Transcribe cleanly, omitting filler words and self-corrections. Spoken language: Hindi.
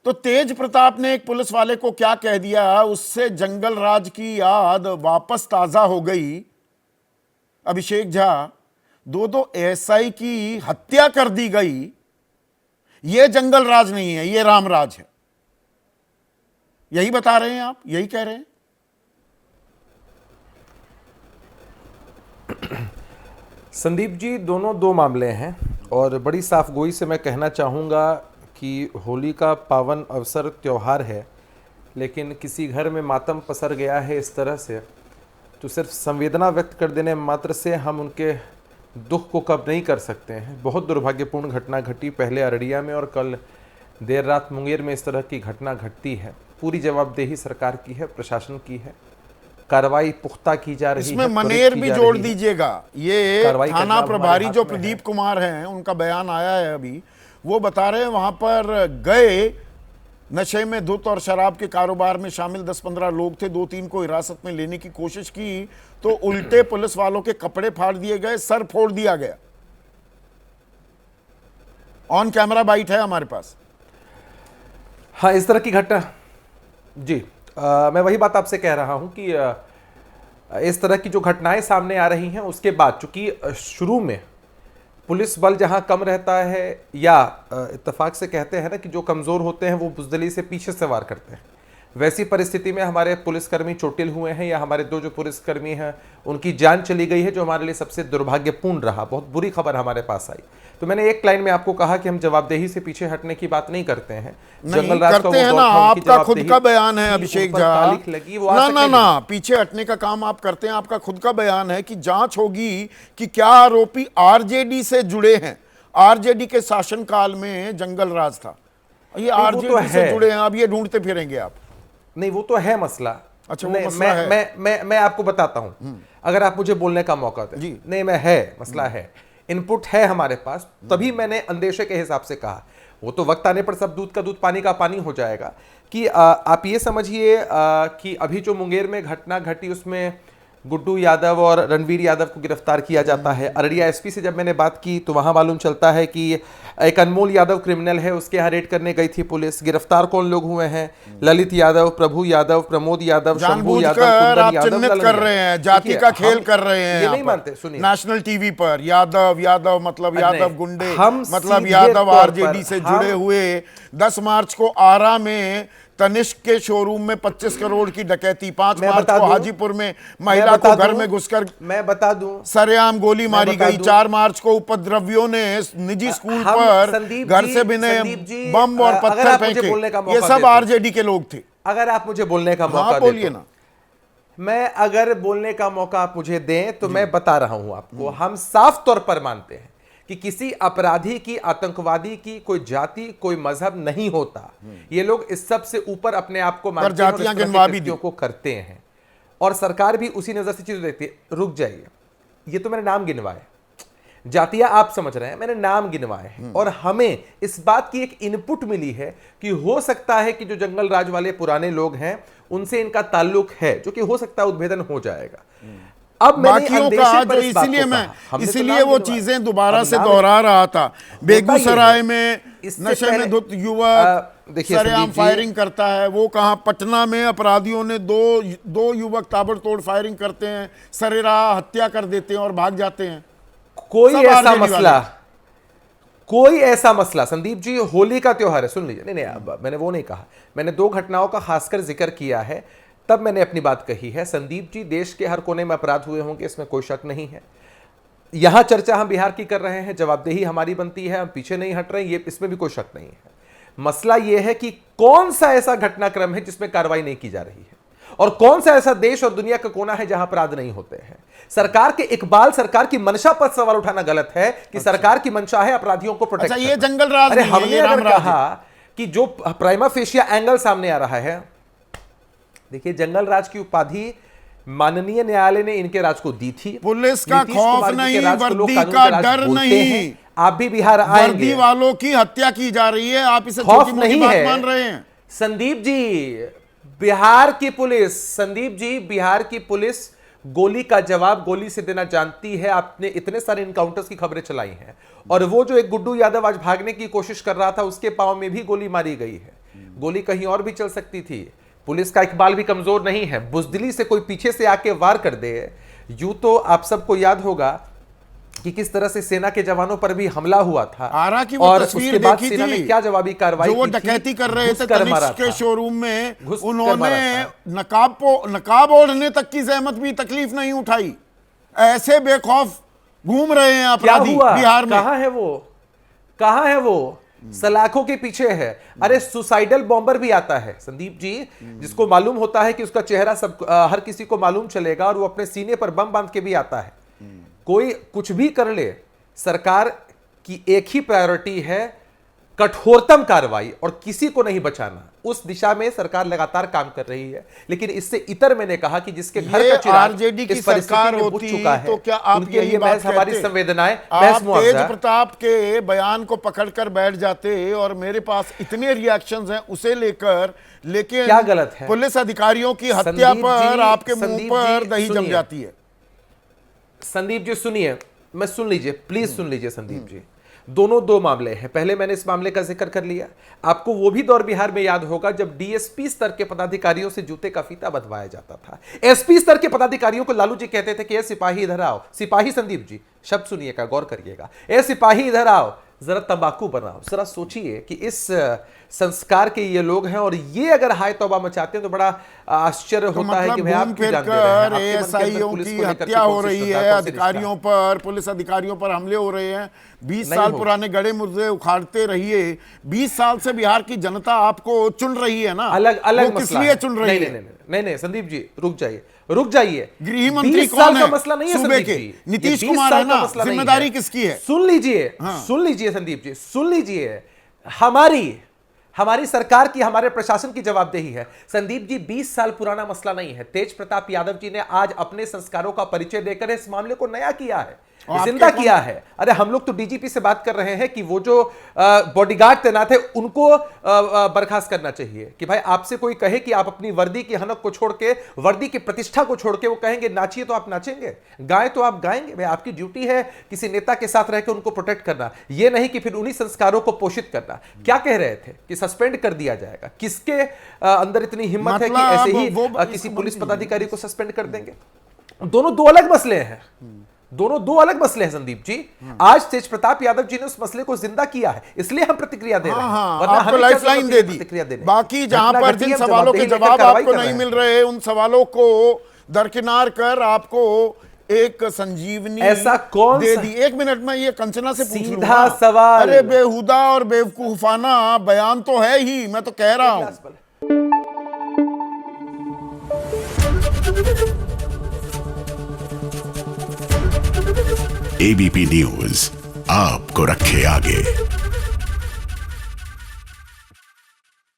तो तेज प्रताप ने एक पुलिस वाले को क्या कह दिया, उससे जंगल राज की याद वापस ताजा हो गई। अभिषेक झा, दो एसआई की हत्या कर दी गई। यह जंगल राज नहीं है, यह रामराज है। यही बता रहे हैं आप, यही कह रहे हैं? संदीप जी, दोनों दो मामले हैं और बड़ी साफगोई से मैं कहना चाहूँगा कि होली का पावन अवसर त्यौहार है, लेकिन किसी घर में मातम पसर गया है इस तरह से, तो सिर्फ संवेदना व्यक्त कर देने मात्र से हम उनके दुख को कम नहीं कर सकते हैं। बहुत दुर्भाग्यपूर्ण घटना घटी, पहले अररिया में और कल देर रात मुंगेर में इस तरह की घटना घटती है। पूरी जवाबदेही सरकार की है, प्रशासन की है, कार्रवाई पुख्ता की जा रही है। इसमें मनेर भी जोड़ दीजिएगा। ये थाना प्रभारी जो प्रदीप कुमार हैं, उनका बयान आया है अभी, वो बता रहे हैं वहां पर गए, नशे में धुत और शराब के कारोबार में शामिल 10-15 लोग थे। 2-3 को हिरासत में लेने की कोशिश की तो उल्टे पुलिस वालों के कपड़े फाड़ दिए गए, सर फोड़ दिया गया। ऑन कैमरा बाइट है हमारे पास। हाँ, इस तरह की घटना जी, मैं वही बात आपसे कह रहा हूं कि इस तरह की जो घटनाएं सामने आ रही हैं, उसके बाद चूंकि शुरू में पुलिस बल जहां कम रहता है, या इत्तेफाक से कहते हैं ना कि जो कमज़ोर होते हैं वो बुज़दिली से पीछे से वार करते हैं, वैसी परिस्थिति में हमारे पुलिसकर्मी चोटिल हुए हैं, या हमारे दो जो पुलिसकर्मी हैं उनकी जान चली गई है, जो हमारे लिए सबसे दुर्भाग्यपूर्ण रहा। बहुत बुरी खबर हमारे पास आई। तो मैंने एक लाइन में आपको कहा कि हम जवाबदेही से पीछे हटने की बात नहीं करते हैं। जंगल राज करते हैं ना, आपका खुद का बयान है अभिषेक झा। ना पीछे हटने का काम आप करते हैं। आपका खुद का बयान है कि जांच होगी कि क्या आरोपी आरजेडी से जुड़े हैं, आरजेडी के शासनकाल में जंगल राज था। ये आरजेडी से जुड़े हैं, अब ये ढूंढते फिरेंगे आप। नहीं, वो तो है मसला। अच्छा, नहीं, मसला है। मैं आपको बताता हूं, अगर आप मुझे बोलने का मौका दें। जी नहीं, मैं है मसला है, इनपुट है हमारे पास, तभी मैंने अंदेशे के हिसाब से कहा। वो तो वक्त आने पर सब दूध का दूध पानी का पानी हो जाएगा। कि आप ये समझिए कि अभी जो मुंगेर में घटना घटी उसमें गुड्डू यादव और रणवीर यादव को गिरफ्तार किया जाता है। अररिया एसपी से जब मैंने बात की तो वहां मालूम चलता है कि एक अनमोल यादव क्रिमिनल है, उसके यहाँ रेड करने गई थी पुलिस। गिरफ्तार कौन लोग हुए हैं? ललित यादव, प्रभु यादव, प्रमोद यादव, शंभू यादव, आप चिन्हित कर रहे हैं, जाति का खेल कर रहे हैं। ये नहीं मानते, सुनिए, नेशनल टीवी पर यादव यादव मतलब यादव गुंडे, मतलब यादव आरजेडी से जुड़े हुए। 10 मार्च को आरा में तनिष्क के शोरूम में 25 करोड़ की डकैती। 5 मार्च को हाजीपुर में महिला को घर में घुसकर, मैं बता दूं, सरेआम गोली मारी गई। 4 मार्च को उपद्रवियों ने निजी स्कूल पर घर से बिने बम और पत्थर फेंके। ये सब आरजेडी के लोग थे। अगर आप मुझे बोलने का मौका बोलिए ना। मैं अगर बोलने का मौका आप मुझे दें तो मैं बता रहा हूं आपको, हम साफ तौर पर मानते हैं कि किसी अपराधी की, आतंकवादी की कोई जाति, कोई मजहब नहीं होता। ये लोग इस सब से ऊपर अपने आप को मानते हैं और इस तरह की कृत्यों को करते हैं, और सरकार भी उसी नजर से चीज देखती है। रुक जाइए, ये तो मैंने नाम गिनवाए, जातियां आप समझ रहे हैं, मैंने नाम गिनवाए हैं, और हमें इस बात की एक इनपुट मिली है कि हो सकता है कि जो जंगल राज वाले पुराने लोग हैं उनसे इनका ताल्लुक है, जो कि हो सकता है उद्भेदन हो जाएगा। अब बाकियों का जो, इसीलिए वो चीजें दोबारा से दोहरा रहा था। बेगूसराय में नशे में धुत युवक सरेआम फायरिंग करता है। वो कहां, पटना में अपराधियों ने दो युवक ताबड़तोड़ फायरिंग करते हैं, सरेराह हत्या कर देते हैं और भाग जाते हैं। कोई ऐसा मसला संदीप जी, होली का त्योहार है, सुन लीजिए। नहीं, मैंने वो नहीं कहा, मैंने 2 घटनाओं का खासकर जिक्र किया है, तब मैंने अपनी बात कही है। संदीप जी, देश के हर कोने में अपराध हुए होंगे, इसमें कोई शक नहीं है। यहां चर्चा हम बिहार की कर रहे हैं, जवाबदेही हमारी बनती है, हम पीछे नहीं हट रहे हैं, ये इसमें भी कोई शक नहीं है। मसला यह है कि कौन सा ऐसा घटनाक्रम है जिसमें कार्रवाई नहीं की जा रही है, और कौन सा ऐसा देश और दुनिया का कोना है जहां अपराध नहीं होते हैं। सरकार के इकबाल, सरकार की मंशा पर सवाल उठाना गलत है कि सरकार की मंशा है अपराधियों को प्रोटेक्ट करना। ये जंगल राज नहीं है, हमने अगर कहा कि जो प्राइमा फेशिया एंगल सामने आ रहा है, देखिए, जंगल राज की उपाधि माननीय न्यायालय ने इनके राज को दी थी। पुलिस का खौफ नहीं, वर्दी का डर नहीं। आप भी बिहार आएंगे, वर्दी वालों की हत्या की जा रही है, आप इसे छोटी मोटी बात मान रहे हैं। संदीप जी, बिहार की पुलिस, संदीप जी, बिहार की पुलिस गोली का जवाब गोली से देना जानती है। आपने इतने सारे इनकाउंटर्स की खबरें चलाई हैं, और वो जो एक गुड्डू यादव आज भागने की कोशिश कर रहा था, उसके पांव में भी गोली मारी गई है। गोली कहीं और भी चल सकती थी। पुलिस का इकबाल भी कमजोर नहीं है, बुजदिली से कोई पीछे से आके वार कर दे। यूं तो आप सबको याद होगा कि किस तरह से सेना के जवानों पर भी हमला हुआ था। आरा की वो और तस्वीर उसके बाद देखी सेना थी, ने क्या जवाबी कार्रवाई जो वो की थी? डकैती कर रहे थे घुस कर मारा तनिष्क के था। शोरूम में, घुस कर उन्होंने मारा था। नकाब ओढ़ने तक की जहमत भी तकलीफ नहीं उठाई। ऐसे बेखौफ घूम रहे हैं अपराधी बिहार में। कहां है वो, कहां है वो? सलाखों के पीछे है। अरे सुसाइडल बॉम्बर भी आता है संदीप जी, जिसको मालूम होता है कि उसका चेहरा सब हर किसी को मालूम चलेगा, और वो अपने सीने पर बम बांध के भी आता है। कोई कुछ भी कर ले, सरकार की एक ही प्रायोरिटी है कठोरतम कार्रवाई और किसी को नहीं बचाना। उस दिशा में सरकार लगातार काम कर रही है। लेकिन इससे इतर मैंने कहा कि जिसके घर का चिराग आरजेडी की सरकार होती चुका है, तो क्या आप उनके यही लिए बात महज हमारी कहते? संवेदनाएं, आप तेज प्रताप के बयान को पकड़कर बैठ जाते और मेरे पास इतने रिएक्शंस हैं उसे लेकर, लेकिन क्या गलत है? पुलिस अधिकारियों की हत्या पर आपके मुंह पर दही जम जाती है। संदीप जी सुनिए, मैं सुन लीजिए, प्लीज सुन लीजिए संदीप जी। दोनों दो मामले हैं। पहले मैंने इस मामले का जिक्र कर लिया। आपको वो भी दौर बिहार में याद होगा जब डीएसपी स्तर के पदाधिकारियों से जूते का फीता बंधवाया जाता था। एसपी स्तर के पदाधिकारियों को लालू जी कहते थे कि ए सिपाही इधर आओ। सिपाही, संदीप जी शब्द सुनिएगा, गौर करिएगा, ए सिपाही इधर आओ, जरा तंबाकू बनाओ। जरा सोचिए कि इस संस्कार के ये लोग हैं, और ये अगर हाय तौबा मचाते हैं तो बड़ा आश्चर्य होता है कि भाई आप क्यों जानते हैं? एएसआईओं की हत्या हो रही है, अधिकारियों पर, पुलिस अधिकारियों पर हमले हो रहे हैं। 20 साल पुराने गड़े मुर्दे उखाड़ते रहिए। 20 साल से बिहार की जनता आपको चुन रही है ना, अलग अलग किस लिए चुन रही है? नहीं संदीप जी रुक जाइए, रुक जाइए। गृह मंत्री कौन है? मसला नहीं है सूबे संदीप के जी, नीतीश कुमार है ना, जिम्मेदारी किसकी है? सुन लीजिए, सुन लीजिए संदीप जी, सुन लीजिए। हमारी सरकार की, हमारे प्रशासन की जवाबदेही है। संदीप जी 20 साल पुराना मसला नहीं है। तेज प्रताप यादव जी ने आज अपने संस्कारों का परिचय देकर इस मामले को नया किया है, जिंदा किया है। अरे हम लोग तो डीजीपी से बात कर रहे हैं कि वो जो बॉडीगार्ड तैनात है उनको बर्खास्त करना चाहिए। कि भाई आपसे कोई कहे कि आप अपनी वर्दी की हनक को छोड़ के, वर्दी की प्रतिष्ठा को छोड़ के, वो कहेंगे नाचिए तो आप नाचेंगे, गाएं तो आप गाएंगे। भाई आपकी ड्यूटी है किसी नेता के साथ रहकर उनको प्रोटेक्ट करना, ये नहीं कि फिर उन्हीं संस्कारों को पोषित करना। क्या कह रहे थे कि सस्पेंड कर दिया जाएगा? किसके अंदर इतनी हिम्मत है कि ऐसे ही किसी पुलिस पदाधिकारी को सस्पेंड कर देंगे? दोनों दो अलग मसले हैं, दोनों दो अलग मसले हैं संदीप जी। आज तेज प्रताप यादव जी ने उस मसले को जिंदा किया है, इसलिए हम प्रतिक्रिया दे रहे हैं। वरना आपको लाइफलाइन दे दी। बाकी जहां पर जिन सवालों के जवाब आपको नहीं मिल रहे, उन सवालों को दरकिनार कर आपको एक संजीवनी ऐसा कौन दे दी। 1 मिनट में ये कंचना से पूछ लूं सीधा सवाल। अरे बेहुदा और बेवकूफाना बयान तो है ही, मैं तो कह रहा हूं। एबीपी न्यूज आपको रखे आगे।